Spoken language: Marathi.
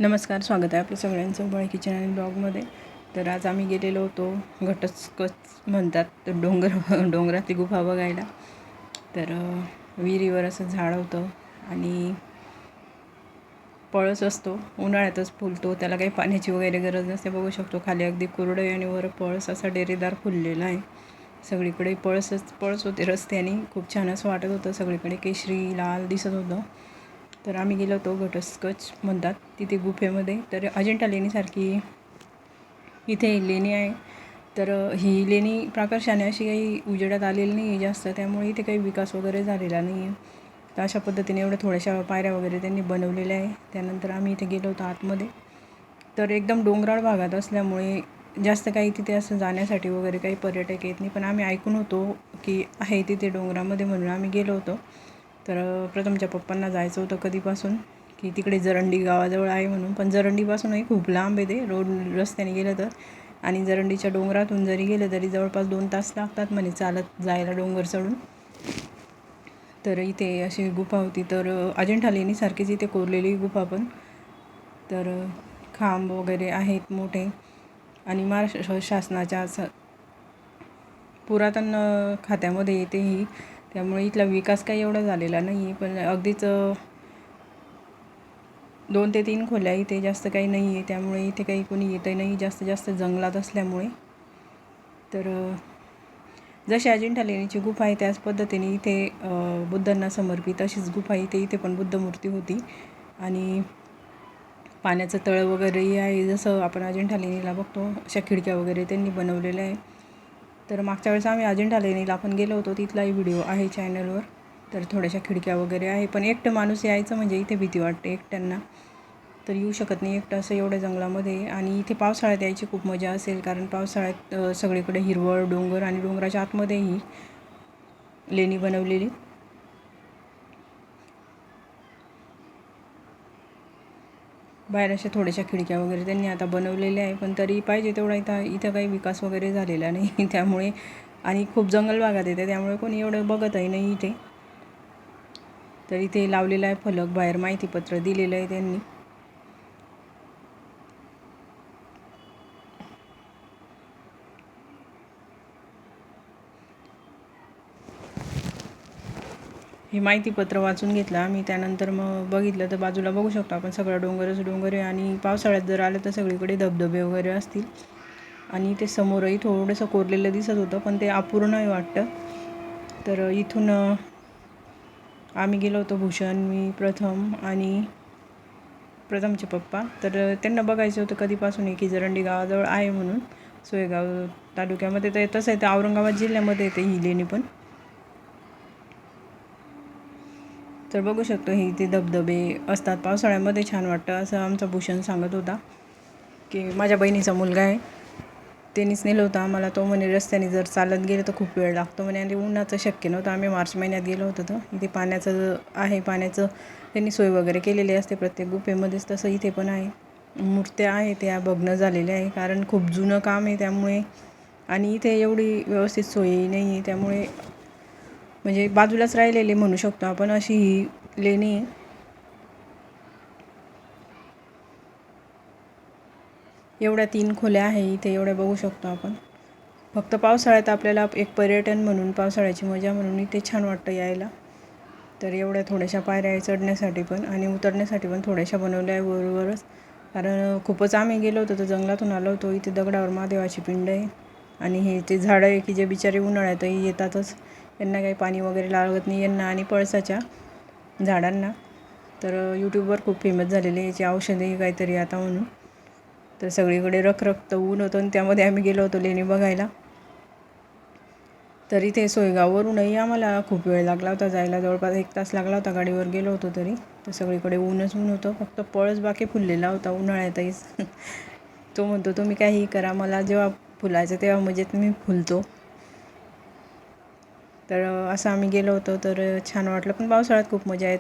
नमस्कार, स्वागत आहे आपलं सगळ्यांचं बळ किचन आणि ब्लॉगमध्ये. तर आज आम्ही गेलेलो होतो घटस्कच म्हणतात तर डोंगरातली गुफा बघायला. तर विहिरीवर असं झाड होतं आणि पळस असतो, उन्हाळ्यातच फुलतो, त्याला काही पाण्याची वगैरे गरज नसते. बघू शकतो खाली अगदी कोरडं आहे आणि वर पळस असा डेरेदार फुललेला आहे. सगळीकडे पळस होते रस्त्याने. खूप छान असं वाटत होतं, सगळीकडे केशरी लाल दिसत होतं. तर आम्ही गेलो होतो घटस्कच म्हणतात तिथे गुफेमध्ये. तर अजिंठा लेणीसारखी इथे लेणी आहे. तर ही लेणी प्राकर्षाने अशी काही उजेडात आलेली नाही आहे जास्त, त्यामुळे इथे काही विकास वगैरे झालेला नाही आहे. तर अशा पद्धतीने एवढ्या थोड्याशा पायऱ्या वगैरे त्यांनी बनवलेल्या आहे. त्यानंतर आम्ही इथे गेलो होतो आतमध्ये. तर एकदम डोंगराळ भागात असल्यामुळे जास्त काही तिथे असं जाण्यासाठी वगैरे काही पर्यटक येत नाही, पण आम्ही ऐकून होतो की आहे तिथे डोंगरामध्ये, म्हणून आम्ही गेलो होतो. तर प्रथमच्या पप्पांना जायचं होतं कधीपासून की तिकडे जरंडी गावाजवळ आहे म्हणून, पण जरंडीपासूनही खूप लांब आहे ते, रस्त्याने गेलं तर. आणि जरंडीच्या डोंगरातून जरी गेलं तरी जवळपास 2 तास लागतात म्हणे चालत जायला डोंगर चढून. तर इथे अशी गुफा होती. तर अजिंठा लेणीसारखीच इथे कोरलेली गुफा पण. तर खांब वगैरे आहेत मोठे आणि महाराष्ट्र शासनाच्या असं पुरातन खात्यामध्ये येते ही, त्यामुळे इथला विकास काही एवढा झालेला नाही आहे. पण अगदीच 2 ते 3 खोल्या इथे, जास्त काही नाही आहे. त्यामुळे इथे काही कोणी येतही नाही, जास्त जंगलात असल्यामुळे. तर जशी अजिंठा लेणीची गुफा आहे त्याच पद्धतीने इथे बुद्धांना समर्पित अशीच गुफा इथे पण बुद्ध मूर्ती होती. आणि पाण्याचं तळं वगैरेही आहे, जसं आपण अजिंठा लेणीला बघतो अशा खिडक्या वगैरे त्यांनी बनवलेल्या आहे. तर मागच्या वेळेस आम्ही अजिंठा लेणीला आपण गेलो होतो, तिथलाही व्हिडिओ आहे चॅनलवर. तर थोड्याशा खिडक्या वगैरे आहे, पण एकटं माणूस यायचं म्हणजे इथे भीती वाटते एकट्यांना. तर येऊ शकत नाही एकटं असं एवढ्या जंगलामध्ये. आणि इथे पावसाळ्यात यायची खूप मजा असेल, कारण पावसाळ्यात सगळीकडे हिरवळ, डोंगर आणि डोंगराच्या आतमध्येही लेणी बनवलेली. बाहेर अशा थोड्याशा खिडक्या वगैरे त्यांनी आता बनवलेल्या आहे, पण तरी पाहिजे तेवढा इथं काही विकास वगैरे झालेला नाही त्यामुळे. आणि खूप जंगल भागात येते, त्यामुळे कोणी एवढं बघतही नाही इथे. तर इथे लावलेला आहे फलक, बाहेर माहितीपत्र दिलेलं आहे त्यांनी. हे माहितीपत्र वाचून घेतलं आम्ही. त्यानंतर मग बघितलं तर बाजूला बघू शकतो आपण सगळं डोंगरच डोंगर आहे. आणि पावसाळ्यात जर आलं तर सगळीकडे धबधबे वगैरे असतील. आणि ते समोरही थोडंसं कोरलेलं दिसत होतं, पण ते अपूर्णही वाटतं. तर इथून आम्ही गेलो होतो, भूषण, मी, प्रथमचे पप्पा. तर त्यांना बघायचं होतं कधीपासून आहे की जरंडी गावाजवळ आहे म्हणून, सोयगाव तालुक्यामध्ये. तर तसं आहे ते औरंगाबाद जिल्ह्यामध्ये येते ही लेणी पण. तर बघू शकतो हे इथे धबधबे असतात पावसाळ्यामध्ये, छान वाटतं असं आमचा भूषण सांगत होता. की माझ्या बहिणीचा मुलगा आहे, त्यांनीच नेलं होतं आम्हाला. तो म्हणे रस्त्याने जर चालत गेलं तर खूप वेळ लागतो म्हणे, आणि उन्हाचं शक्य नव्हतं. आम्ही मार्च महिन्यात गेलो होतो. तर इथे पाण्याचं आहे, पाण्याचं त्यांनी सोय वगैरे केलेली असते प्रत्येक गुफेमध्येच, तसं इथे पण आहे. मूर्त्या आहे त्या भग्न झालेल्या आहे, कारण खूप जुनं काम आहे त्यामुळे. आणि इथे एवढी व्यवस्थित सोयही नाही आहे, त्यामुळे म्हणजे बाजूलाच राहिलेले म्हणू शकतो आपण, अशी ही लेणी आहे. एवढ्या 3 खोल्या आहे इथे, एवढ्या बघू शकतो आपण. फक्त पावसाळ्यात आपल्याला एक पर्यटन म्हणून, पावसाळ्याची मजा म्हणून इथे छान वाटतं यायला. तर एवढ्या थोड्याशा पायऱ्या आहे चढण्यासाठी पण, आणि उतरण्यासाठी पण थोड्याशा बनवल्या आहे वरवरच. कारण खूपच आम्ही गेलो होतो तर जंगलातून आलो होतो. इथे दगडावर महादेवाची पिंड आहे. आणि हे ते झाडं आहे की जे बिचारे उन्हाळ्यातही येतातच, यांना काही पाणी वगैरे लागत नाही यांना आणि पळसाच्या झाडांना. तर यूट्यूबवर खूप फेमस झालेले याची औषधे काहीतरी आता म्हणून. तर सगळीकडे रखरखतं ऊन होतं आणि त्यामध्ये आम्ही गेलो होतो लेणी बघायला. तर इथे सोयगाववरूनही आम्हाला खूप वेळ लागला होता जायला, जवळपास 1 तास लागला होता गाडीवर गेलो होतो तरी. तर सगळीकडे ऊनच ऊन होतं, फक्त पळस बाकी फुललेला होता उन्हाळ्यातहीच तो म्हणतो तुम्ही काहीही करा, मला जेव्हा फुलायचं तेव्हा म्हणजे मी फुलतो. तर असं आम्ही गेलो होतो. तर छान वाटलं, पण पावसाळ्यात खूप मजा येते.